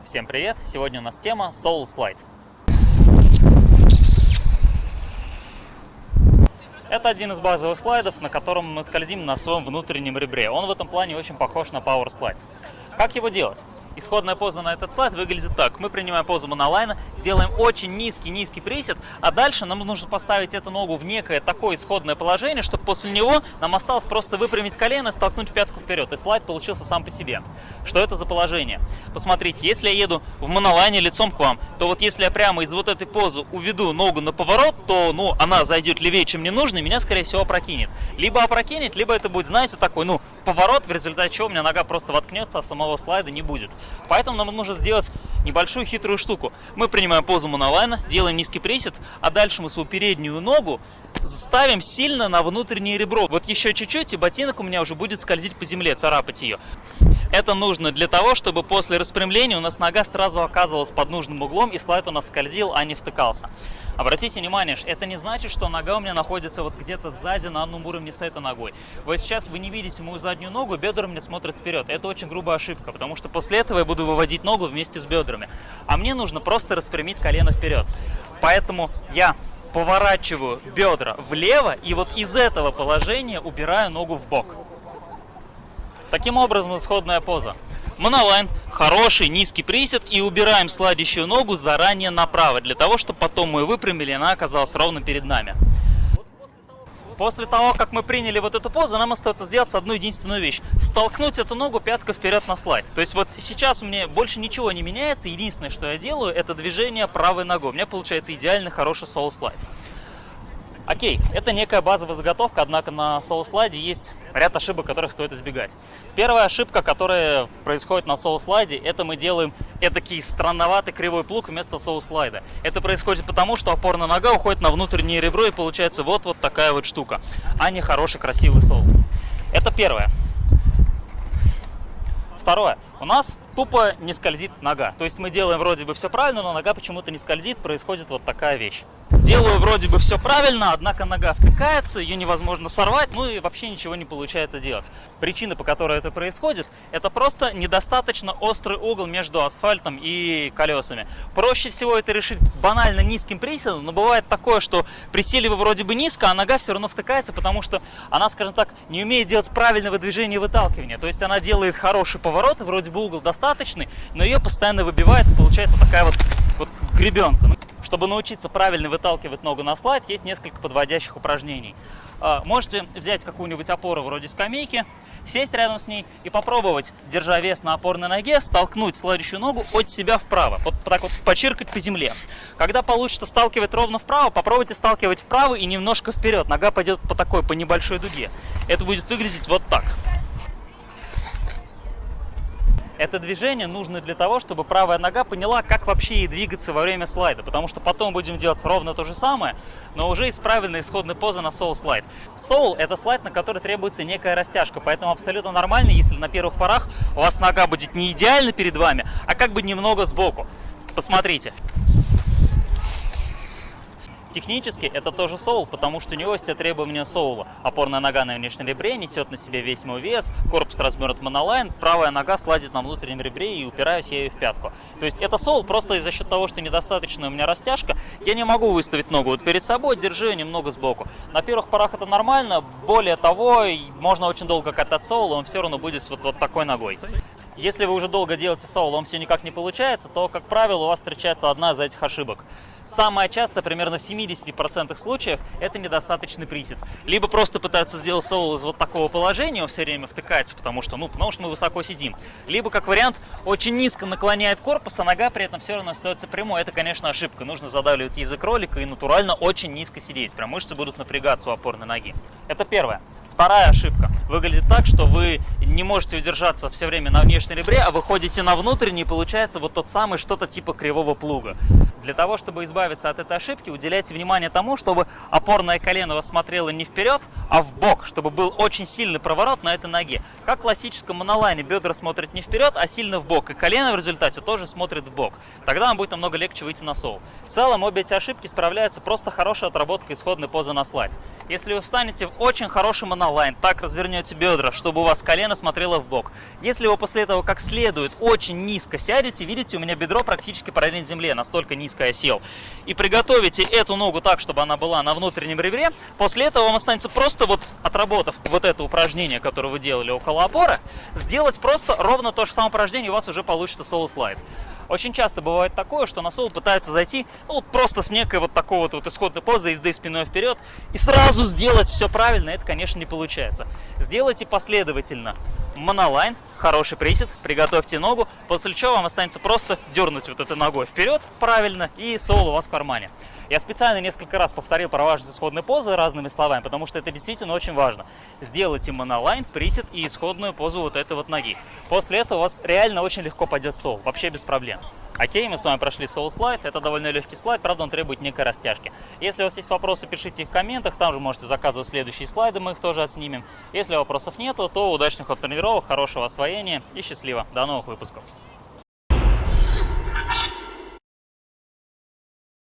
Всем привет! Сегодня у нас тема Soul Slide. Это один из базовых слайдов, на котором мы скользим на своем внутреннем ребре. Он в этом плане очень похож на Power Slide. Как его делать? Исходная поза на этот слайд выглядит так. Мы принимаем позу монолайна, делаем очень низкий присед, а дальше нам нужно поставить эту ногу в некое такое исходное положение, чтобы после него нам осталось просто выпрямить колено и столкнуть пятку вперед. И слайд получился сам по себе. Что это за положение? Посмотрите, если я еду в монолайне лицом к вам, то вот если я прямо из вот этой позы уведу ногу на поворот, то она зайдет левее, чем мне нужно, и меня, скорее всего, опрокинет. Либо опрокинет, либо это будет, знаете, такой, поворот, в результате чего у меня нога просто воткнется, а самого слайда не будет. Поэтому нам нужно сделать небольшую хитрую штуку. Мы принимаем позу монолайна, делаем низкий присед, а дальше мы свою переднюю ногу ставим сильно на внутреннее ребро. Вот еще чуть-чуть, и ботинок у меня уже будет скользить по земле, царапать ее. Это нужно для того, чтобы после распрямления у нас нога сразу оказывалась под нужным углом, и слайд у нас скользил, а не втыкался. Обратите внимание, это не значит, что нога у меня находится вот где-то сзади на одном уровне с этой ногой. Вот сейчас вы не видите мою заднюю ногу, бедра у меня смотрят вперед. Это очень грубая ошибка, потому что после этого я буду выводить ногу вместе с бедрами. А мне нужно просто распрямить колено вперед. Поэтому я поворачиваю бедра влево и вот из этого положения убираю ногу в бок. Таким образом, исходная поза. Монолайн, хороший низкий присед, и убираем слайдящую ногу заранее направо, для того, чтобы потом мы ее выпрямили, и она оказалась ровно перед нами. После того, как мы приняли вот эту позу, нам остается сделать одну единственную вещь. Столкнуть эту ногу пяткой вперед на слайд. То есть вот сейчас у меня больше ничего не меняется, единственное, что я делаю, это движение правой ногой. У меня получается идеальный хороший Soul Slide. Окей, это некая базовая заготовка, однако на Soul Slide есть ряд ошибок, которых стоит избегать. Первая ошибка, которая происходит на Soul Slide, это мы делаем этакий странноватый кривой плуг вместо Soul Slide. Это происходит потому, что опорная нога уходит на внутреннее ребро, и получается вот такая вот штука, а не хороший красивый соул. Это первое. Второе. У нас тупо не скользит нога. То есть мы делаем вроде бы все правильно, но нога почему-то не скользит, происходит вот такая вещь. Делаю вроде бы все правильно, однако нога втыкается, ее невозможно сорвать, и вообще ничего не получается делать. Причина, по которой это происходит, это просто недостаточно острый угол между асфальтом и колесами. Проще всего это решить банально низким приседом, но бывает такое, что присели вы вроде бы низко, а нога все равно втыкается, потому что она, скажем так, не умеет делать правильного движения и выталкивания. То есть она делает хороший поворот, вроде бы угол достаточный, но ее постоянно выбивает, и получается такая вот гребенка. Чтобы научиться правильно выталкивать ногу на слайд, есть несколько подводящих упражнений. Можете взять какую-нибудь опору вроде скамейки, сесть рядом с ней и попробовать, держа вес на опорной ноге, столкнуть слайдящую ногу от себя вправо. Вот так вот почиркать по земле. Когда получится сталкивать ровно вправо, попробуйте сталкивать вправо и немножко вперед. Нога пойдет по небольшой дуге. Это будет выглядеть вот так. Это движение нужно для того, чтобы правая нога поняла, как вообще ей двигаться во время слайда. Потому что потом будем делать ровно то же самое, но уже из правильной исходной позы на Soul Slide. Soul – это слайд, на который требуется некая растяжка. Поэтому абсолютно нормально, если на первых порах у вас нога будет не идеально перед вами, а как бы немного сбоку. Посмотрите. Технически это тоже соул, потому что у него все требования соула. Опорная нога на внешнем ребре несет на себе весь мой вес, корпус развернут в монолайн, правая нога слайдит на внутреннем ребре и упираюсь я ее в пятку. То есть это соул просто из-за счет того, что недостаточно у меня растяжка, я не могу выставить ногу вот перед собой, держу ее немного сбоку. На первых порах это нормально, более того, можно очень долго катать соул, он все равно будет вот такой ногой. Если вы уже долго делаете соул, он все никак не получается, то, как правило, у вас встречается одна из этих ошибок. Самое часто, примерно в 70% случаев, это недостаточный присед. Либо просто пытаются сделать соул из вот такого положения, он все время втыкается, потому что мы высоко сидим. Либо, как вариант, очень низко наклоняет корпус, а нога при этом все равно остается прямой. Это, конечно, ошибка. Нужно задавливать язык ролика и натурально очень низко сидеть. Прям мышцы будут напрягаться у опорной ноги. Это первое. Вторая ошибка выглядит так, что вы не можете удержаться все время на внешнем ребре, а выходите на внутренний, и получается вот тот самый что-то типа кривого плуга. Для того, чтобы избавиться от этой ошибки, уделяйте внимание тому, чтобы опорное колено вас смотрело не вперед, а в бок, чтобы был очень сильный проворот на этой ноге. Как в классическом монолайне бедра смотрят не вперед, а сильно в бок, и колено в результате тоже смотрит в бок. Тогда вам будет намного легче выйти на соул. В целом обе эти ошибки справляются просто хорошей отработкой исходной позы на слайд. Если вы встанете в очень хороший монолайн, так развернете бедра, чтобы у вас колено смотрело в бок. Если вы после этого как следует очень низко сядете, видите, у меня бедро практически параллельно земле, настолько низко я сел. И приготовите эту ногу так, чтобы она была на внутреннем ребре. После этого вам останется просто вот, отработав вот это упражнение, которое вы делали около опоры, сделать просто ровно то же самое упражнение, и у вас уже получится соло-слайд. Очень часто бывает такое, что на соло пытаются зайти просто с некой вот такой вот исходной позы, езды спиной вперед, и сразу сделать все правильно. Это, конечно, не получается. Сделайте последовательно монолайн, хороший присед, приготовьте ногу, после чего вам останется просто дернуть вот этой ногой вперед правильно, и соло у вас в кармане. Я специально несколько раз повторил про важность исходной позы разными словами, потому что это действительно очень важно. Сделайте монолайн, присед и исходную позу вот этой вот ноги. После этого у вас реально очень легко пойдет соло, вообще без проблем. Окей, мы с вами прошли соло-слайд, это довольно легкий слайд, правда он требует некой растяжки. Если у вас есть вопросы, пишите их в комментах, там же можете заказывать следующие слайды, мы их тоже отснимем. Если вопросов нету, то удачных тренировок, хорошего освоения и счастливо. До новых выпусков.